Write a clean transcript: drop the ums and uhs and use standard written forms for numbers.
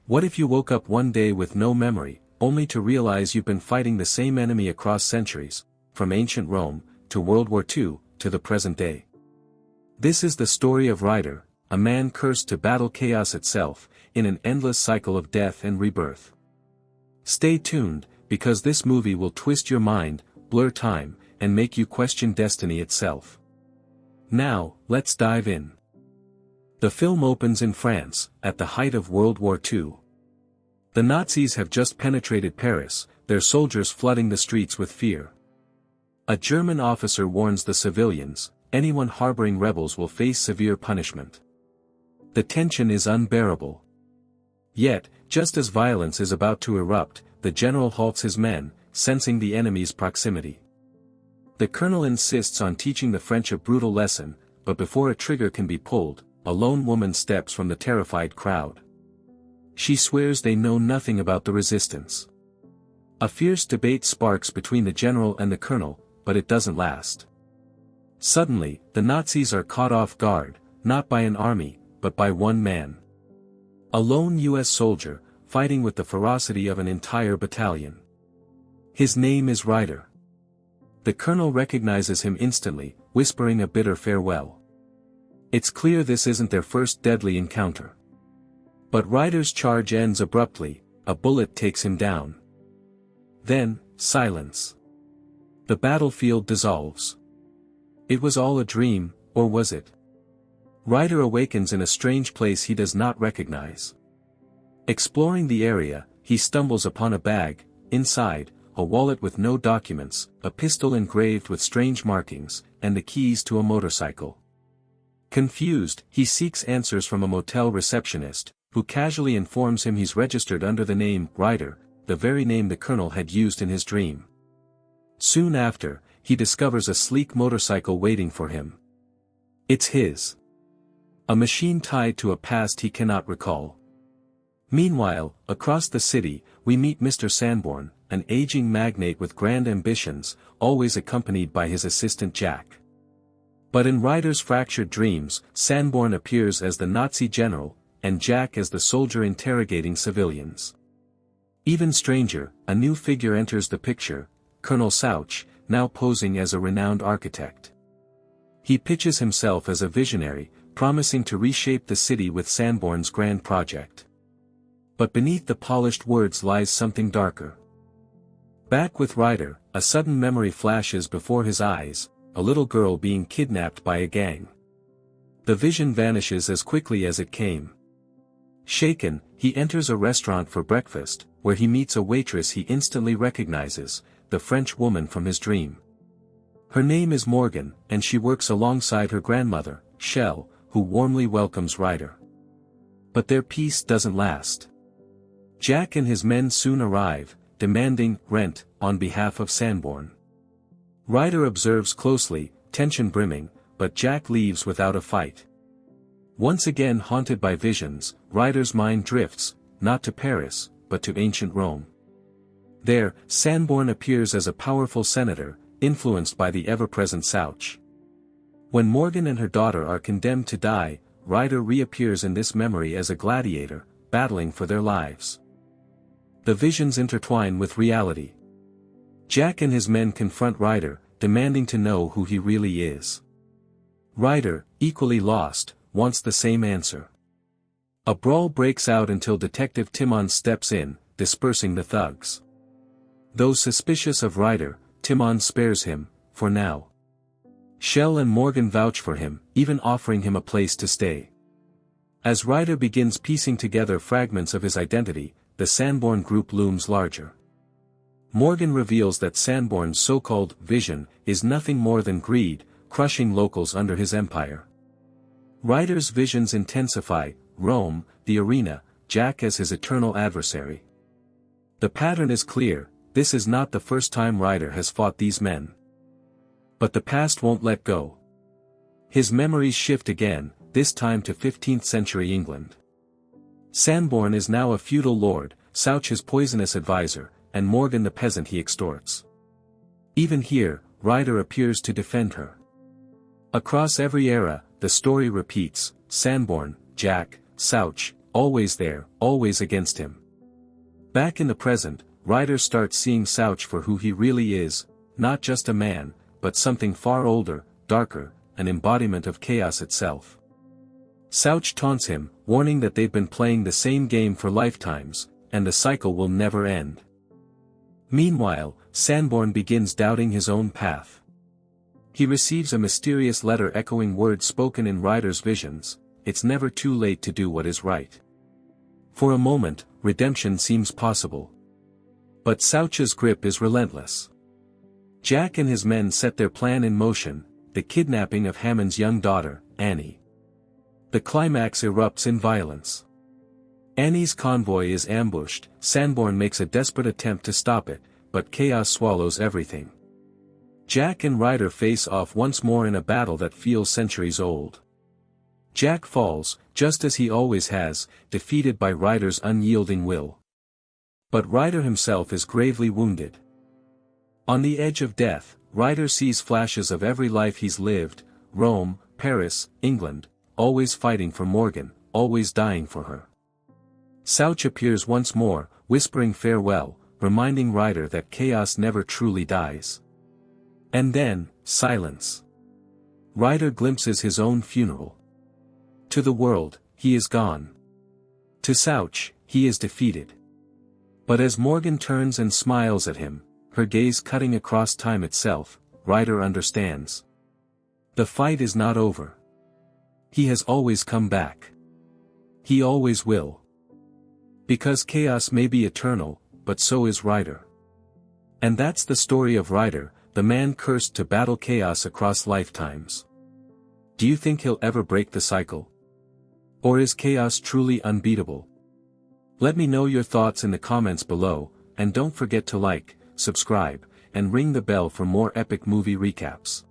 What if you woke up one day with no memory, only to realize you've been fighting the same enemy across centuries, from ancient Rome, to World War II, to the present day? This is the story of Ryder, a man cursed to battle chaos itself, in an endless cycle of death and rebirth. Stay tuned, because this movie will twist your mind, blur time, and make you question destiny itself. Now, let's dive in. The film opens in France, at the height of World War II. The Nazis have just penetrated Paris, their soldiers flooding the streets with fear. A German officer warns the civilians, anyone harboring rebels will face severe punishment. The tension is unbearable. Yet, just as violence is about to erupt, the general halts his men, sensing the enemy's proximity. The colonel insists on teaching the French a brutal lesson, but before a trigger can be pulled, a lone woman steps from the terrified crowd. She swears they know nothing about the resistance. A fierce debate sparks between the general and the colonel, but it doesn't last. Suddenly, the Nazis are caught off guard, not by an army, but by one man. A lone U.S. soldier, fighting with the ferocity of an entire battalion. His name is Ryder. The colonel recognizes him instantly, whispering a bitter farewell. It's clear this isn't their first deadly encounter. But Ryder's charge ends abruptly, a bullet takes him down. Then, silence. The battlefield dissolves. It was all a dream, or was it? Ryder awakens in a strange place he does not recognize. Exploring the area, he stumbles upon a bag, inside, a wallet with no documents, a pistol engraved with strange markings, and the keys to a motorcycle. Confused, he seeks answers from a motel receptionist, who casually informs him he's registered under the name Ryder, the very name the colonel had used in his dream. Soon after, he discovers a sleek motorcycle waiting for him. It's his. A machine tied to a past he cannot recall. Meanwhile, across the city, we meet Mr. Sanborn, an aging magnate with grand ambitions, always accompanied by his assistant Jack. But in Ryder's fractured dreams, Sanborn appears as the Nazi general, and Jack as the soldier interrogating civilians. Even stranger, a new figure enters the picture, Colonel Sauch, now posing as a renowned architect. He pitches himself as a visionary, promising to reshape the city with Sanborn's grand project. But beneath the polished words lies something darker. Back with Ryder, a sudden memory flashes before his eyes, a little girl being kidnapped by a gang. The vision vanishes as quickly as it came. Shaken, he enters a restaurant for breakfast, where he meets a waitress he instantly recognizes, the French woman from his dream. Her name is Morgan, and she works alongside her grandmother, Shell, who warmly welcomes Ryder. But their peace doesn't last. Jack and his men soon arrive, demanding rent on behalf of Sanborn. Ryder observes closely, tension brimming, but Jack leaves without a fight. Once again haunted by visions, Ryder's mind drifts, not to Paris, but to ancient Rome. There, Sanborn appears as a powerful senator, influenced by the ever-present Sauch. When Morgan and her daughter are condemned to die, Ryder reappears in this memory as a gladiator, battling for their lives. The visions intertwine with reality. Jack and his men confront Ryder, demanding to know who he really is. Ryder, equally lost, wants the same answer. A brawl breaks out until Detective Timon steps in, dispersing the thugs. Though suspicious of Ryder, Timon spares him, for now. Shell and Morgan vouch for him, even offering him a place to stay. As Ryder begins piecing together fragments of his identity, the Sanborn group looms larger. Morgan reveals that Sanborn's so-called vision is nothing more than greed, crushing locals under his empire. Ryder's visions intensify, Rome, the arena, Jack as his eternal adversary. The pattern is clear, this is not the first time Ryder has fought these men. But the past won't let go. His memories shift again, this time to 15th century England. Sanborn is now a feudal lord, Sauch his poisonous advisor, and Morgan the peasant he extorts. Even here, Ryder appears to defend her. Across every era, the story repeats, Sanborn, Jack, Sauch, always there, always against him. Back in the present, Ryder starts seeing Souch for who he really is, not just a man, but something far older, darker, an embodiment of chaos itself. Souch taunts him, warning that they've been playing the same game for lifetimes, and the cycle will never end. Meanwhile, Sanborn begins doubting his own path. He receives a mysterious letter echoing words spoken in Ryder's visions: "It's never too late to do what is right." For a moment, redemption seems possible. But Souch's grip is relentless. Jack and his men set their plan in motion, the kidnapping of Hammond's young daughter, Annie. The climax erupts in violence. Annie's convoy is ambushed. Sanborn makes a desperate attempt to stop it, but chaos swallows everything. Jack and Ryder face off once more in a battle that feels centuries old. Jack falls, just as he always has, defeated by Ryder's unyielding will. But Ryder himself is gravely wounded. On the edge of death, Ryder sees flashes of every life he's lived: Rome, Paris, England, always fighting for Morgan, always dying for her. Souch appears once more, whispering farewell, reminding Ryder that chaos never truly dies. And then, silence. Ryder glimpses his own funeral. To the world, he is gone. To Souch, he is defeated. But as Morgan turns and smiles at him, her gaze cutting across time itself, Ryder understands. The fight is not over. He has always come back. He always will. Because chaos may be eternal, but so is Ryder. And that's the story of Ryder, the man cursed to battle chaos across lifetimes. Do you think he'll ever break the cycle? Or is chaos truly unbeatable? Let me know your thoughts in the comments below, and don't forget to like, subscribe, and ring the bell for more epic movie recaps.